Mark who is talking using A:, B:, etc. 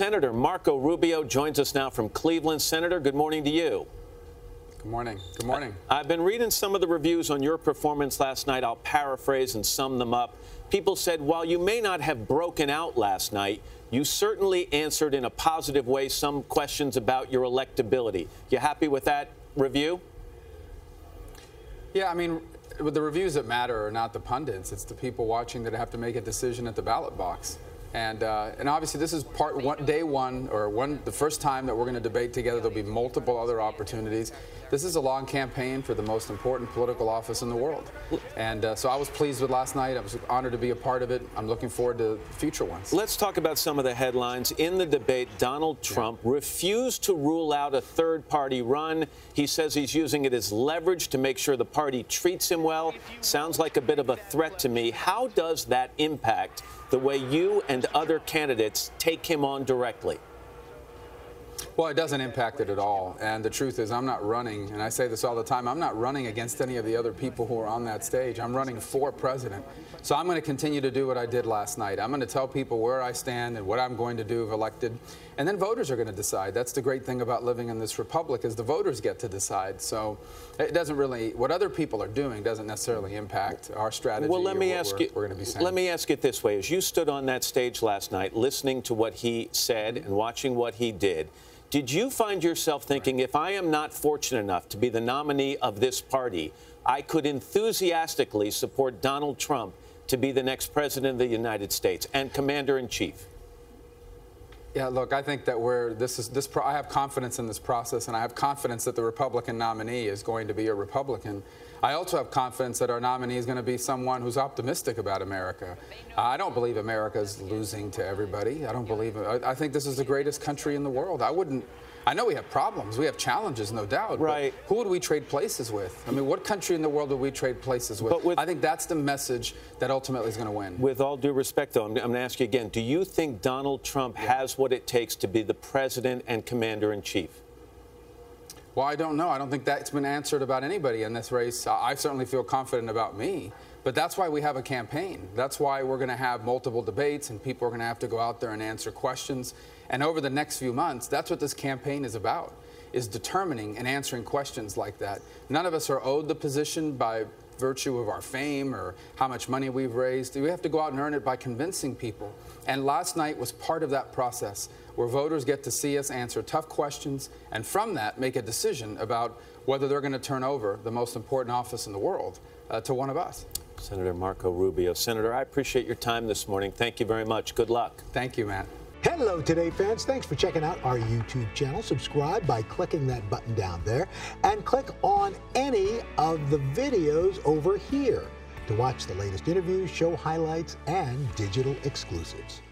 A: Senator Marco Rubio joins us now from Cleveland. Senator, good morning to you.
B: Good morning. Good morning.
A: I've been reading some of the reviews on your performance last night. I'll paraphrase and sum them up. People said, while you may not have broken out last night, you certainly answered in a positive way some questions about your electability. You happy with that review?
B: Yeah, I mean, the reviews that matter are not the pundits. It's the people watching that have to make a decision at the ballot box. And obviously this is day one, the first time that we're going to debate together. There'll be multiple other opportunities. This is a long campaign for the most important political office in the world. And so I was pleased with last night. I was honored to be a part of it. I'm looking forward to future ones.
A: Let's talk about some of the headlines. In the debate, Donald Trump refused to rule out a third-party run. He says he's using it as leverage to make sure the party treats him well. Sounds like a bit of a threat to me. How does that impact the way you and other candidates take him on directly?
B: Well, it doesn't impact it at all. And the truth is, I'm not running, and I say this all the time, I'm not running against any of the other people who are on that stage. I'm running for president. So I'm going to continue to do what I did last night. I'm going to tell people where I stand and what I'm going to do if elected. And then voters are going to decide. That's the great thing about living in this republic, is the voters get to decide. So it doesn't really, what other people are doing doesn't necessarily impact our strategy.
A: Well, let me ask you,
B: we're going to be saying.
A: Let me ask it this way. As you stood on that stage last night, listening to what he said and watching what he did you find yourself thinking, if I am not fortunate enough to be the nominee of this party, I could enthusiastically support Donald Trump to be the next president of the United States and commander-in-chief?
B: Yeah, look, I think that I have confidence in this process, and I have confidence that the Republican nominee is going to be a Republican. I also have confidence that our nominee is going to be someone who's optimistic about America. I don't believe America is losing to everybody. I think this is the greatest country in the world. I know we have problems. We have challenges, no doubt.
A: Right.
B: But who would we trade places with? I mean, what country in the world would we trade places with? I think that's the message that ultimately is going to win.
A: With all due respect, though, I'm going to ask you again, do you think Donald Trump has what it takes to be the president and commander-in-chief?
B: Well, I don't know. I don't think that's been answered about anybody in this race. I certainly feel confident about me. But that's why we have a campaign. That's why we're going to have multiple debates, and people are going to have to go out there and answer questions. And over the next few months, that's what this campaign is about, is determining and answering questions like that. None of us are owed the position by virtue of our fame or how much money we've raised. We have to go out and earn it by convincing people. And last night was part of that process, where voters get to see us answer tough questions, and from that make a decision about whether they're going to turn over the most important office in the world to one of us.
A: Senator Marco Rubio. Senator, I appreciate your time this morning. Thank you very much. Good luck.
B: Thank you, Matt.
C: Hello, Today fans. Thanks for checking out our YouTube channel. Subscribe by clicking that button down there and click on any of the videos over here to watch the latest interviews, show highlights, and digital exclusives.